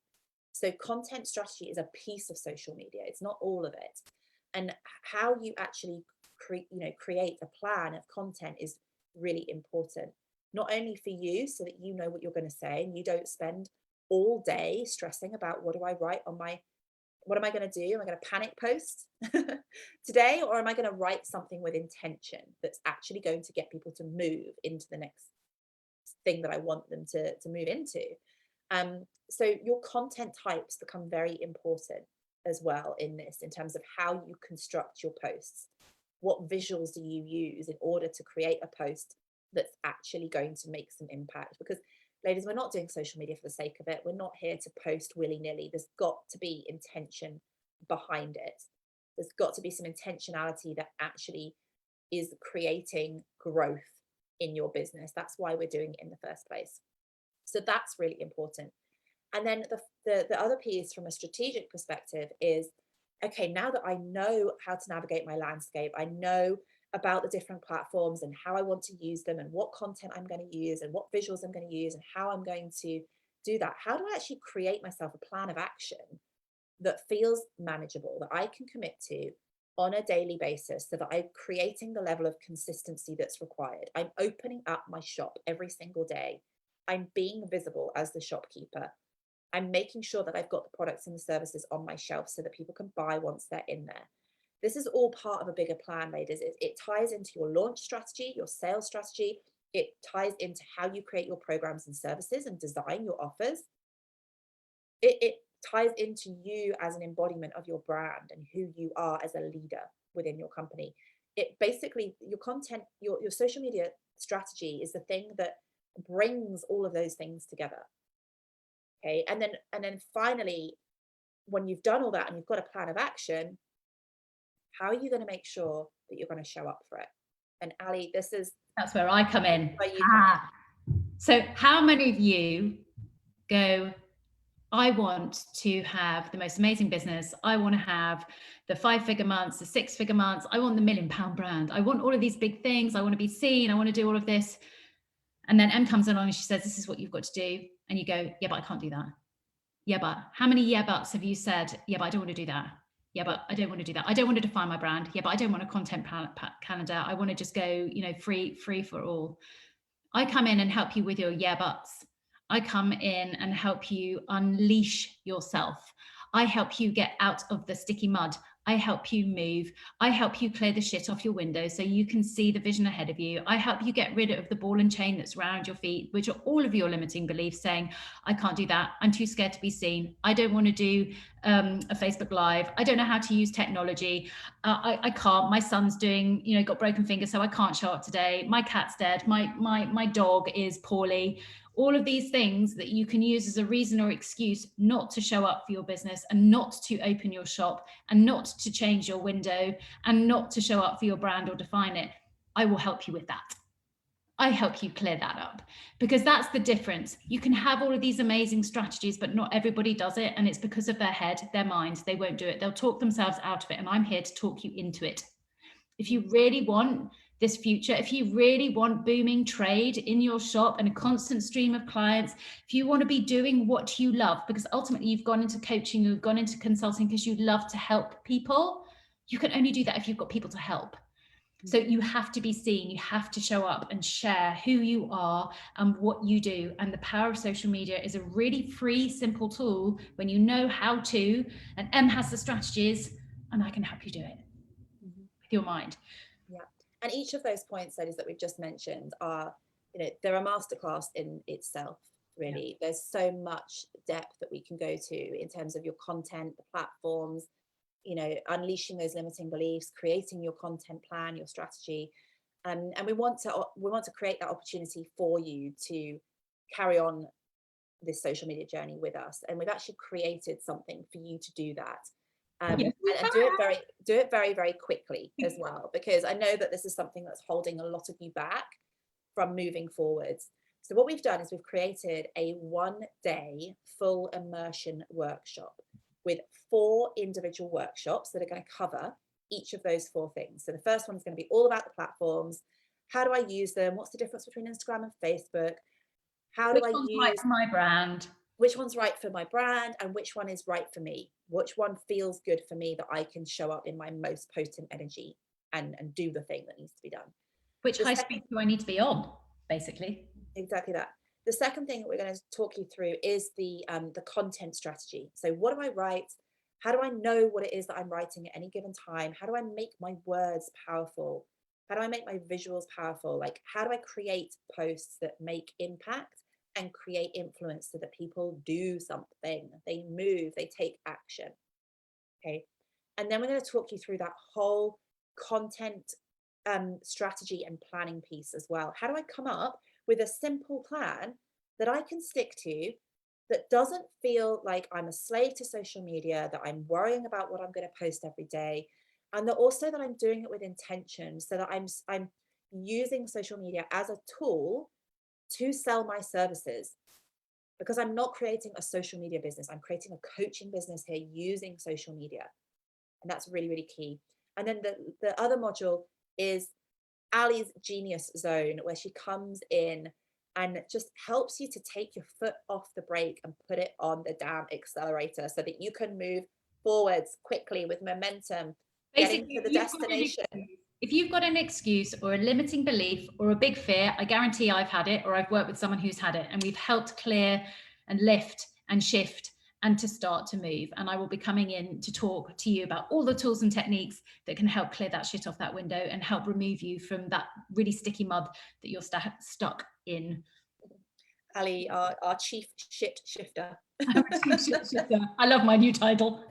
So content strategy is a piece of social media. It's not all of it. And how you actually create a plan of content is really important. Not only for you, so that you know what you're going to say and you don't spend all day stressing about what am I going to do? Am I going to panic post today, or am I going to write something with intention that's actually going to get people to move into the next thing that I want them to move into? So your content types become very important as well in this, in terms of how you construct your posts. What visuals do you use in order to create a post that's actually going to make some impact? Because, ladies, we're not doing social media for the sake of it. We're not here to post willy-nilly. There's got to be intention behind it. There's got to be some intentionality that actually is creating growth in your business. That's why we're doing it in the first place. So that's really important. And then the other piece from a strategic perspective is, okay, now that I know how to navigate my landscape, I know about the different platforms and how I want to use them and what content I'm going to use and what visuals I'm going to use and how I'm going to do that. How do I actually create myself a plan of action that feels manageable, that I can commit to on a daily basis, so that I'm creating the level of consistency that's required? I'm opening up my shop every single day I'm being visible as the shopkeeper. I'm making sure that I've got the products and the services on my shelf so that people can buy once they're in there. This is all part of a bigger plan, ladies. It ties into your launch strategy, your sales strategy. It ties into how you create your programs and services and design your offers. It ties into you as an embodiment of your brand and who you are as a leader within your company. It basically, your content, your social media strategy is the thing that brings all of those things together. Okay. And then finally, when you've done all that and you've got a plan of action, how are you going to make sure that you're going to show up for it? And Ali, that's where I come in. Where you come in. So how many of you go, I want to have the most amazing business. I want to have the 5-figure months, the 6-figure months. I want the £1 million brand. I want all of these big things. I want to be seen. I want to do all of this. And then Em comes along and she says, this is what you've got to do. And you go, yeah, but I can't do that. Yeah, but how many yeah buts have you said? Yeah, but I don't want to do that. Yeah, but I don't want to do that. I don't want to define my brand. Yeah, but I don't want a content calendar. I want to just go, free for all. I come in and help you with your yeah buts. I come in and help you unleash yourself. I help you get out of the sticky mud. I help you move. I help you clear the shit off your window so you can see the vision ahead of you. I help you get rid of the ball and chain that's around your feet, which are all of your limiting beliefs saying, I can't do that. I'm too scared to be seen. I don't want to do a Facebook Live. I don't know how to use technology. I can't. My son's doing, got broken fingers, so I can't show up today. My cat's dead. My dog is poorly. All of these things that you can use as a reason or excuse not to show up for your business and not to open your shop and not to change your window and not to show up for your brand or define it. I will help you with that. I help you clear that up, because that's the difference. You can have all of these amazing strategies, but not everybody does it. And it's because of their head, their mind. They won't do it. They'll talk themselves out of it. And I'm here to talk you into it. If you really want this future, if you really want booming trade in your shop and a constant stream of clients, if you want to be doing what you love, because ultimately you've gone into coaching, you've gone into consulting because you love to help people, you can only do that if you've got people to help. So you have to be seen, you have to show up and share who you are and what you do. And the power of social media is a really free, simple tool when you know how to, and Em has the strategies, and I can help you do it with your mind. Yeah. And each of those points that we've just mentioned are, they're a masterclass in itself, really. Yeah. There's so much depth that we can go to in terms of your content, the platforms, unleashing those limiting beliefs, creating your content plan, your strategy. And we want to create that opportunity for you to carry on this social media journey with us. And we've actually created something for you to do that. And do it very, very quickly as well, because I know that this is something that's holding a lot of you back from moving forwards. So what we've done is we've created a 1-day full immersion workshop with 4 individual workshops that are going to cover each of those 4 things. So the first one is going to be all about the platforms. How do I use them? What's the difference between Instagram and Facebook? How do I use right for my brand? Which one's right for my brand and which one is right for me? Which one feels good for me that I can show up in my most potent energy and do the thing that needs to be done? Which high speed do I need to be on, basically? Exactly that. The second thing that we're going to talk you through is the content strategy. So what do I write? How do I know what it is that I'm writing at any given time? How do I make my words powerful? How do I make my visuals powerful? Like, how do I create posts that make impact and create influence so that people do something, they move, they take action? Okay. And then we're going to talk you through that whole content strategy and planning piece as well. How do I come up with a simple plan that I can stick to, that doesn't feel like I'm a slave to social media, that I'm worrying about what I'm going to post every day, and that also that I'm doing it with intention, so that I'm using social media as a tool to sell my services, because I'm not creating a social media business. I'm creating a coaching business here using social media. And that's really, really key. And then the other module is Ali's Genius Zone, where she comes in and just helps you to take your foot off the brake and put it on the damn accelerator so that you can move forwards quickly with momentum, basically, getting to the destination. If you've got an excuse or a limiting belief or a big fear, I guarantee I've had it, or I've worked with someone who's had it, and we've helped clear and lift and shift and to start to move. And I will be coming in to talk to you about all the tools and techniques that can help clear that shit off that window and help remove you from that really sticky mud that you're stuck in. Ali, our chief shit shifter. I love my new title.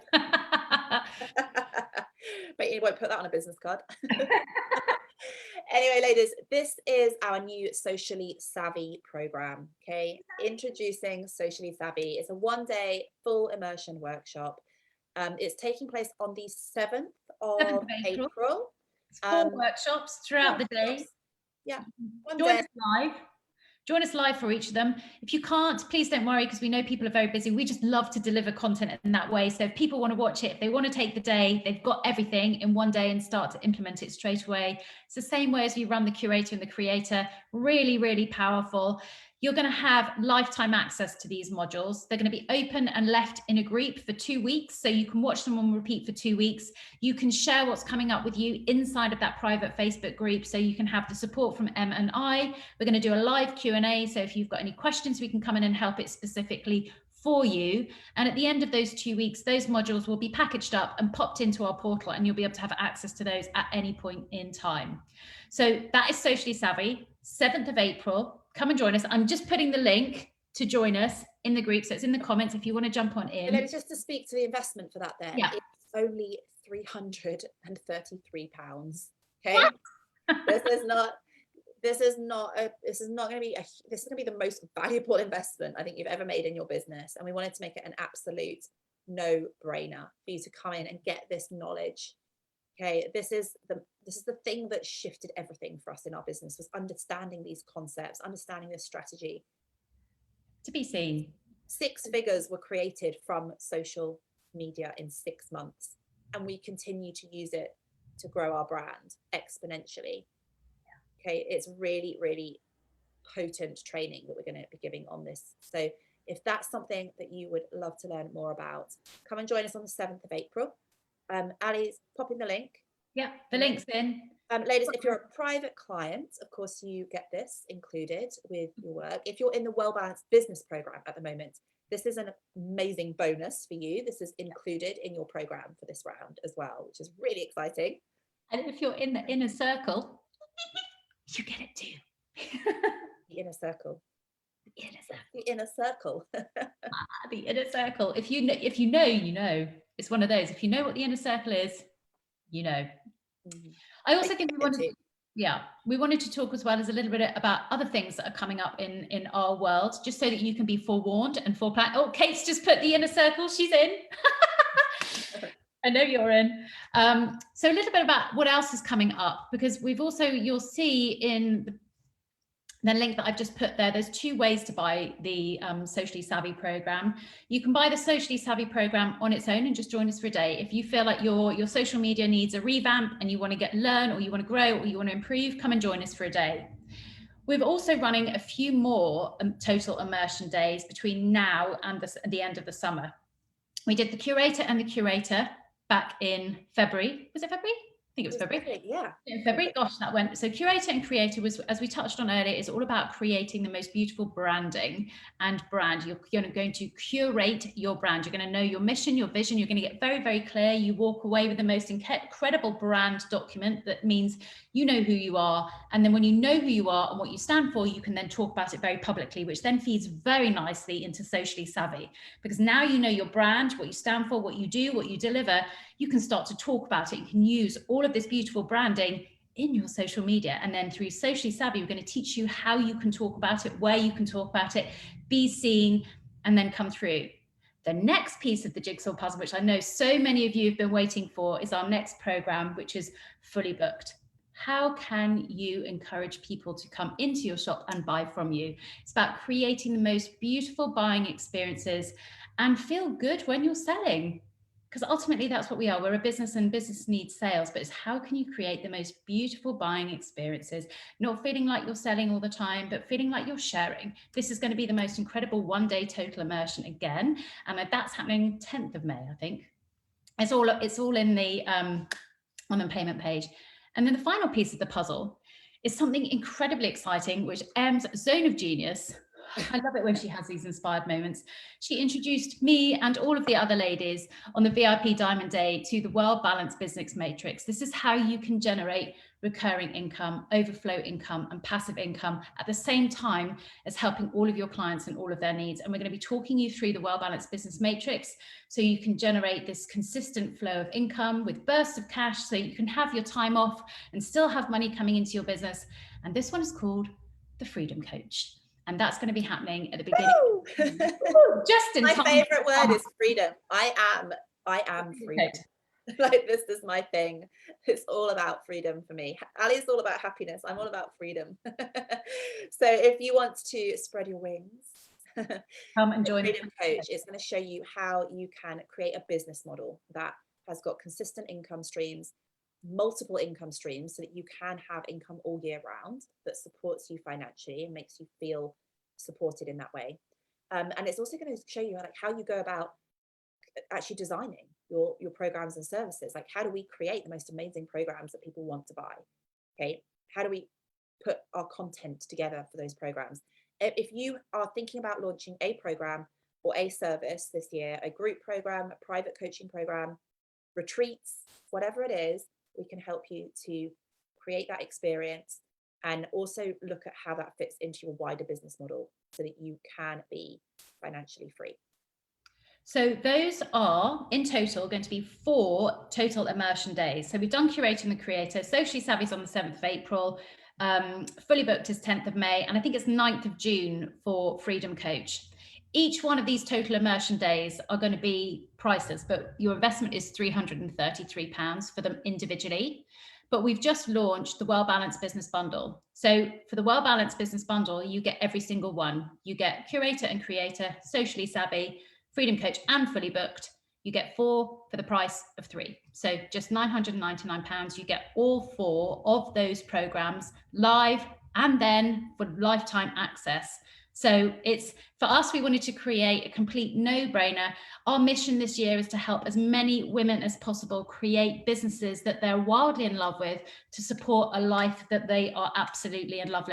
But you won't put that on a business card. Anyway, ladies, this is our new Socially Savvy program. Okay, introducing Socially Savvy. It's a one-day full immersion workshop. It's taking place on the 7th of April. It's 4 workshops throughout the day. Yeah. Join us live. Join us live for each of them. If you can't, please don't worry, because we know people are very busy. We just love to deliver content in that way. So if people want to watch it, if they want to take the day, they've got everything in one day and start to implement it straight away. It's the same way as we run the curator and the creator. Really, really powerful. You're going to have lifetime access to these modules. They're going to be open and left in a group for 2 weeks. So you can watch them on repeat for 2 weeks. You can share what's coming up with you inside of that private Facebook group. So you can have the support from Em and I. We're going to do a live Q&A. So if you've got any questions, we can come in and help it specifically for you. And at the end of those 2 weeks, those modules will be packaged up and popped into our portal, and you'll be able to have access to those at any point in time. So that is Socially Savvy, 7th of April. Come and join us. I'm just putting the link to join us in the group. So it's in the comments if you want to jump on in. And just to speak to the investment for that then, yeah. It's only £333. Okay. This is going to be the most valuable investment I think you've ever made in your business. And we wanted to make it an absolute no-brainer for you to come in and get this knowledge. Okay, this is the thing that shifted everything for us in our business, was understanding these concepts, understanding this strategy. To be seen. 6 figures were created from social media in 6 months, and we continue to use it to grow our brand exponentially. Okay, it's really, really potent training that we're going to be giving on this. So if that's something that you would love to learn more about, come and join us on the 7th of April. Ali's popping the link. Yeah, the link's in. Ladies, if you're a private client, of course, you get this included with your work. If you're in the Well Balanced Business Program at the moment, this is an amazing bonus for you. This is included in your program for this round as well, which is really exciting. And if you're in the inner circle, you get it too. The inner circle. The inner circle. The inner circle. The inner circle. If you know, you know. It's one of those. If you know what the inner circle is, you know. Mm-hmm. I also think we wanted to talk as well as a little bit about other things that are coming up in our world, just so that you can be forewarned and foreplanned. Oh, Kate's just put the inner circle. She's in. I know you're in. So a little bit about what else is coming up, because you'll see in the link that I've just put there, there's 2 ways to buy the Socially Savvy program. You can buy the Socially Savvy program on its own and just join us for a day. If you feel like your social media needs a revamp and you want to learn, or you want to grow, or you want to improve, come and join us for a day. We're also running a few more total immersion days between now and the end of the summer. We did the curator and the curator back in February. Was it February? I think it was February. Yeah. In February, gosh, that went. So curator and creator was, as we touched on earlier, is all about creating the most beautiful branding and brand. You're going to curate your brand. You're going to know your mission, your vision. You're going to get very, very clear. You walk away with the most incredible brand document that means you know who you are. And then when you know who you are and what you stand for, you can then talk about it very publicly, which then feeds very nicely into Socially Savvy. Because now you know your brand, what you stand for, what you do, what you deliver, you can start to talk about it. You can use all of this beautiful branding in your social media. And then through Socially Savvy, we're going to teach you how you can talk about it, where you can talk about it, be seen, and then come through. The next piece of the jigsaw puzzle, which I know so many of you have been waiting for, is our next program, which is fully booked. How can you encourage people to come into your shop and buy from you? It's about creating the most beautiful buying experiences and feel good when you're selling. Because ultimately that's what we are. We're a business, and business needs sales, but it's how can you create the most beautiful buying experiences, not feeling like you're selling all the time, but feeling like you're sharing. This is going to be the most incredible one-day total immersion again. And that's happening 10th of May, I think. It's all in the on the payment page. And then the final piece of the puzzle is something incredibly exciting, which Em's zone of genius. I love it when she has these inspired moments. She introduced me and all of the other ladies on the VIP Diamond Day to the World Balance Business Matrix. This is how you can generate recurring income, overflow income, and passive income at the same time as helping all of your clients and all of their needs. And we're going to be talking you through the Well Balanced Business Matrix so you can generate this consistent flow of income with bursts of cash so you can have your time off and still have money coming into your business. And this one is called the Freedom Coach. And that's going to be happening at the beginning. Just in my time. favorite word is freedom. I am freedom. Like this is my thing. It's all about freedom for me. Ali is all about happiness. I'm all about freedom. So if you want to spread your wings, come and join the Freedom Coach is going to show you how you can create a business model that has got consistent income streams, multiple income streams, so that you can have income all year round that supports you financially and makes you feel supported in that way. And it's also going to show you like how you go about actually designing your programs and services. Like, how do we create the most amazing programs that people want to buy? Okay, how do we put our content together for those programs? If you are thinking about launching a program or a service this year, a group program, a private coaching program, retreats, whatever it is, we can help you to create that experience and also look at how that fits into your wider business model so that you can be financially free. So those are in total going to be 4 total immersion days. So we've done Curating the Creator, Socially Savvy's on the 7th of April, fully booked is 10th of May, and I think it's 9th of June for Freedom Coach. Each one of these total immersion days are going to be priceless, but your investment is £333 for them individually. But we've just launched the Well Balanced Business Bundle. So for the Well Balanced Business Bundle, you get every single one. You get Curator and Creator, Socially Savvy, Freedom Coach, and fully booked. You get 4 for the price of 3. So just £999. You get all 4 of those programs live and then for lifetime access. So it's, for us, we wanted to create a complete no-brainer. Our mission this year is to help as many women as possible create businesses that they're wildly in love with to support a life that they are absolutely in love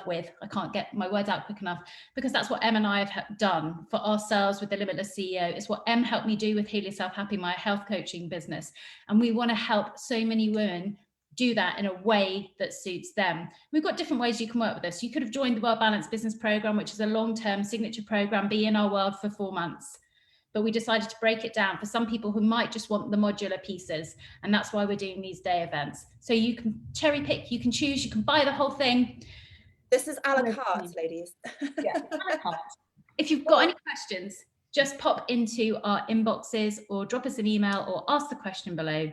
with. I can't get my words out quick enough, because that's what Em and I have done for ourselves with the Limitless CEO. It's what Em helped me do with Heal Yourself Happy, my health coaching business. And we want to help so many women do that in a way that suits them. We've got different ways you can work with us. You could have joined the Well Balanced Business Program, which is a long-term signature program, be in our world for 4 months. But we decided to break it down for some people who might just want the modular pieces. And that's why we're doing these day events. So you can cherry pick, you can choose, you can buy the whole thing. This is a la carte, ladies. Yeah, a la carte. If you've got any questions, just pop into our inboxes or drop us an email or ask the question below.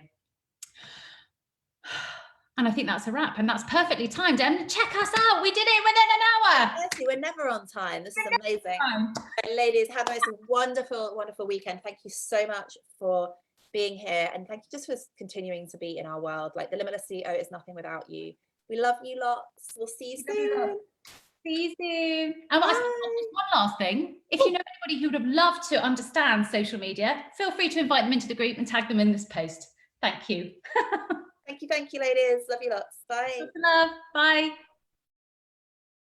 And I think that's a wrap, and that's perfectly timed. And check us out, we did it within an hour. Honestly, we're never on time. This is amazing. Ladies, have a most wonderful, wonderful weekend. Thank you so much for being here, and thank you just for continuing to be in our world. Like, the Limitless CEO is nothing without you. We love you lots. We'll see you soon. See you soon. And one last thing, if you know anybody who would have loved to understand social media, feel free to invite them into the group and tag them in this post. Thank you. Thank you, ladies. Love you lots. Bye. Love. Bye.